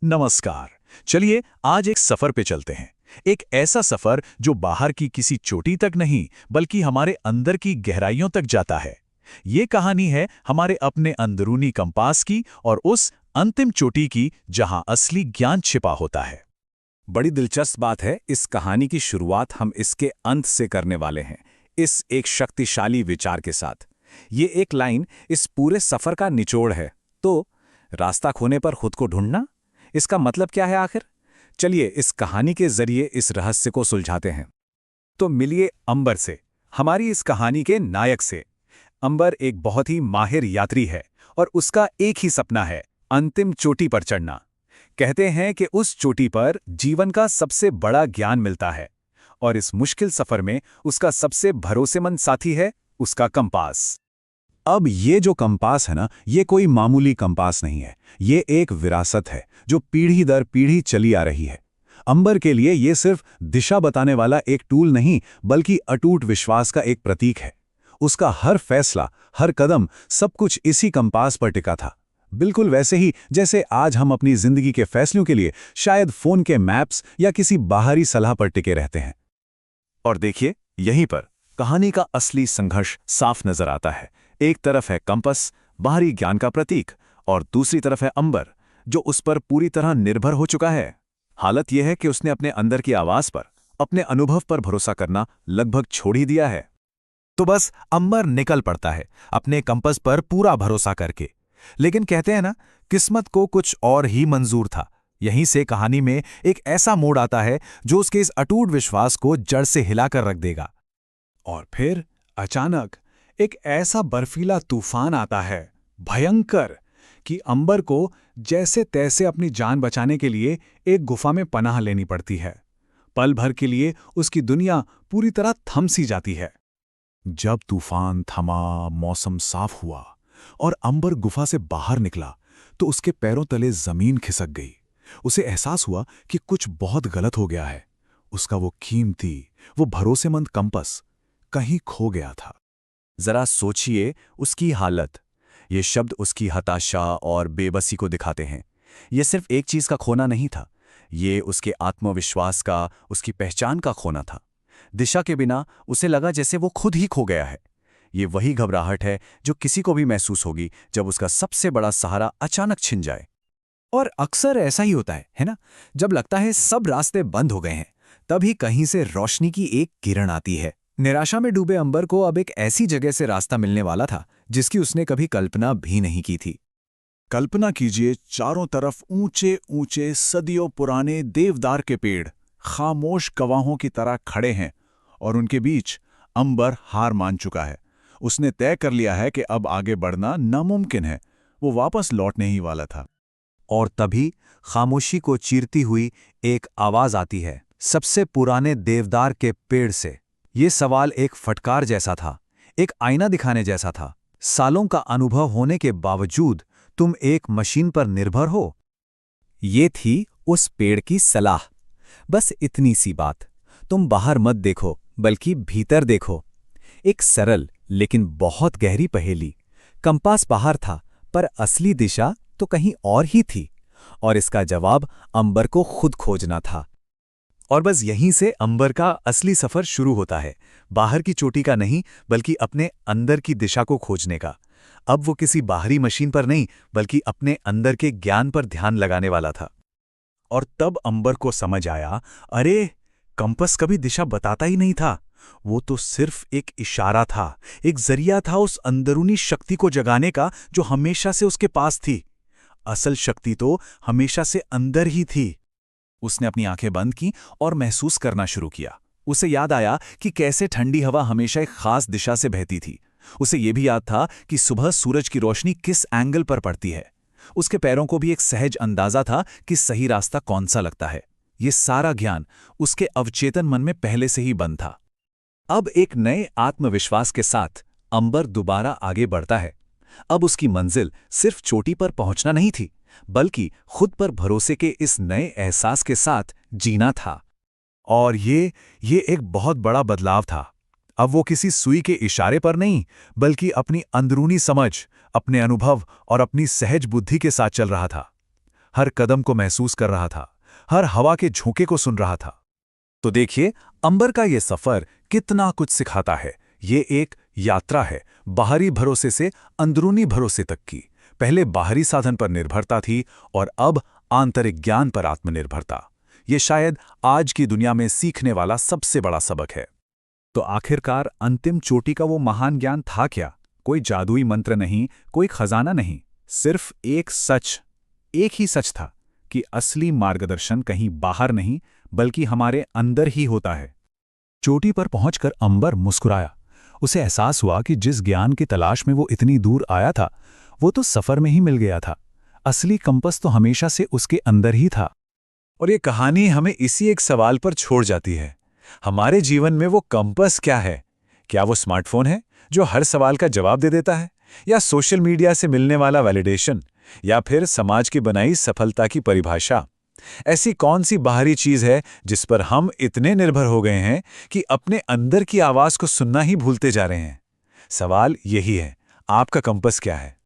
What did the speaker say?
नमस्कार। चलिए आज एक सफर पे चलते हैं। एक ऐसा सफर जो बाहर की किसी चोटी तक नहीं बल्कि हमारे अंदर की गहराइयों तक जाता है। ये कहानी है हमारे अपने अंदरूनी कंपास की और उस अंतिम चोटी की जहां असली ज्ञान छिपा होता है। बड़ी दिलचस्प बात है, इस कहानी की शुरुआत हम इसके अंत से करने वाले हैं, इस एक शक्तिशाली विचार के साथ। ये एक लाइन इस पूरे सफर का निचोड़ है। तो रास्ता खोने पर खुद को ढूंढना, इसका मतलब क्या है आखिर? चलिए इस कहानी के जरिए इस रहस्य को सुलझाते हैं। तो मिलिए अंबर से, हमारी इस कहानी के नायक से। अंबर एक बहुत ही माहिर यात्री है और उसका एक ही सपना है, अंतिम चोटी पर चढ़ना। कहते हैं कि उस चोटी पर जीवन का सबसे बड़ा ज्ञान मिलता है और इस मुश्किल सफर में उसका सबसे भरोसेमंद साथी है उसका कंपास। अब ये जो कंपास है ना, ये कोई मामूली कंपास नहीं है। ये एक विरासत है जो पीढ़ी दर पीढ़ी चली आ रही है। अंबर के लिए ये सिर्फ दिशा बताने वाला एक टूल नहीं बल्कि अटूट विश्वास का एक प्रतीक है। उसका हर फैसला, हर कदम, सब कुछ इसी कंपास पर टिका था। बिल्कुल वैसे ही जैसे आज हम अपनी जिंदगी के फैसलों के लिए शायद फोन के मैप्स या किसी बाहरी सलाह पर टिके रहते हैं। और देखिए, यहीं पर कहानी का असली संघर्ष साफ नजर आता है। एक तरफ है कंपास, बाहरी ज्ञान का प्रतीक, और दूसरी तरफ है अंबर, जो उस पर पूरी तरह निर्भर हो चुका है। हालत यह है कि उसने अपने अंदर की आवाज पर, अपने अनुभव पर भरोसा करना लगभग छोड़ ही दिया है। तो बस अंबर निकल पड़ता है अपने कंपास पर पूरा भरोसा करके। लेकिन कहते हैं ना, किस्मत को कुछ और ही मंजूर था। यहीं से कहानी में एक ऐसा मोड़ आता है जो उसके इस अटूट विश्वास को जड़ से हिलाकर रख देगा। और फिर अचानक एक ऐसा बर्फीला तूफान आता है, भयंकर, कि अंबर को जैसे तैसे अपनी जान बचाने के लिए एक गुफा में पनाह लेनी पड़ती है। पल भर के लिए उसकी दुनिया पूरी तरह थम सी जाती है। जब तूफान थमा, मौसम साफ हुआ और अंबर गुफा से बाहर निकला तो उसके पैरों तले जमीन खिसक गई। उसे एहसास हुआ कि कुछ बहुत गलत हो गया है। उसका वो कीमती, वो भरोसेमंद कंपास कहीं खो गया था। जरा सोचिए उसकी हालत। ये शब्द उसकी हताशा और बेबसी को दिखाते हैं। ये सिर्फ एक चीज का खोना नहीं था, ये उसके आत्मविश्वास का, उसकी पहचान का खोना था। दिशा के बिना उसे लगा जैसे वो खुद ही खो गया है। ये वही घबराहट है जो किसी को भी महसूस होगी जब उसका सबसे बड़ा सहारा अचानक छिन जाए। और अक्सर ऐसा ही होता है ना? जब लगता है सब रास्ते बंद हो गए हैं, तभी कहीं से रोशनी की एक किरण आती है। निराशा में डूबे अंबर को अब एक ऐसी जगह से रास्ता मिलने वाला था जिसकी उसने कभी कल्पना भी नहीं की थी। कल्पना कीजिए, चारों तरफ ऊंचे ऊंचे सदियों पुराने देवदार के पेड़ खामोश गवाहों की तरह खड़े हैं और उनके बीच अंबर हार मान चुका है। उसने तय कर लिया है कि अब आगे बढ़ना नामुमकिन है। वो वापस लौटने ही वाला था। और तभी खामोशी को चीरती हुई एक आवाज आती है, सबसे पुराने देवदार के पेड़ से। ये सवाल एक फटकार जैसा था, एक आईना दिखाने जैसा था। सालों का अनुभव होने के बावजूद तुम एक मशीन पर निर्भर हो? ये थी उस पेड़ की सलाह। बस इतनी सी बात, तुम बाहर मत देखो बल्कि भीतर देखो। एक सरल लेकिन बहुत गहरी पहेली। कंपास बाहर था पर असली दिशा तो कहीं और ही थी, और इसका जवाब अंबर को खुद खोजना था। और बस यहीं से अंबर का असली सफर शुरू होता है, बाहर की चोटी का नहीं बल्कि अपने अंदर की दिशा को खोजने का। अब वो किसी बाहरी मशीन पर नहीं बल्कि अपने अंदर के ज्ञान पर ध्यान लगाने वाला था। और तब अंबर को समझ आया, अरे कंपास कभी दिशा बताता ही नहीं था। वो तो सिर्फ एक इशारा था, एक जरिया था उस अंदरूनी शक्ति को जगाने का जो हमेशा से उसके पास थी। असल शक्ति तो हमेशा से अंदर ही थी। उसने अपनी आंखें बंद की और महसूस करना शुरू किया। उसे याद आया कि कैसे ठंडी हवा हमेशा एक खास दिशा से बहती थी। उसे यह भी याद था कि सुबह सूरज की रोशनी किस एंगल पर पड़ती है। उसके पैरों को भी एक सहज अंदाजा था कि सही रास्ता कौन सा लगता है। ये सारा ज्ञान उसके अवचेतन मन में पहले से ही बंद था। अब एक नए आत्मविश्वास के साथ अंबर दोबारा आगे बढ़ता है। अब उसकी मंजिल सिर्फ चोटी पर पहुंचना नहीं थी बल्कि खुद पर भरोसे के इस नए एहसास के साथ जीना था। और ये एक बहुत बड़ा बदलाव था। अब वो किसी सुई के इशारे पर नहीं बल्कि अपनी अंदरूनी समझ, अपने अनुभव और अपनी सहज बुद्धि के साथ चल रहा था। हर कदम को महसूस कर रहा था, हर हवा के झोंके को सुन रहा था। तो देखिए, अंबर का ये सफर कितना कुछ सिखाता है। ये एक यात्रा है, बाहरी भरोसे से अंदरूनी भरोसे तक की। पहले बाहरी साधन पर निर्भरता थी और अब आंतरिक ज्ञान पर आत्मनिर्भरता। ये शायद आज की दुनिया में सीखने वाला सबसे बड़ा सबक है। तो आखिरकार अंतिम चोटी का वो महान ज्ञान था क्या? कोई जादुई मंत्र नहीं, कोई खजाना नहीं, सिर्फ एक सच, एक ही सच था कि असली मार्गदर्शन कहीं बाहर नहीं बल्कि हमारे अंदर ही होता है। चोटी पर पहुंचकर अंबर मुस्कुराया। उसे एहसास हुआ कि जिस ज्ञान की तलाश में वो इतनी दूर आया था, वो तो सफर में ही मिल गया था। असली कंपस तो हमेशा से उसके अंदर ही था। और ये कहानी हमें इसी एक सवाल पर छोड़ जाती है, हमारे जीवन में वो कंपस क्या है? क्या वो स्मार्टफोन है जो हर सवाल का जवाब दे देता है, या सोशल मीडिया से मिलने वाला वैलिडेशन, या फिर समाज की बनाई सफलता की परिभाषा? ऐसी कौन सी बाहरी चीज है जिस पर हम इतने निर्भर हो गए हैं कि अपने अंदर की आवाज को सुनना ही भूलते जा रहे हैं? सवाल यही है, आपका कंपस क्या है?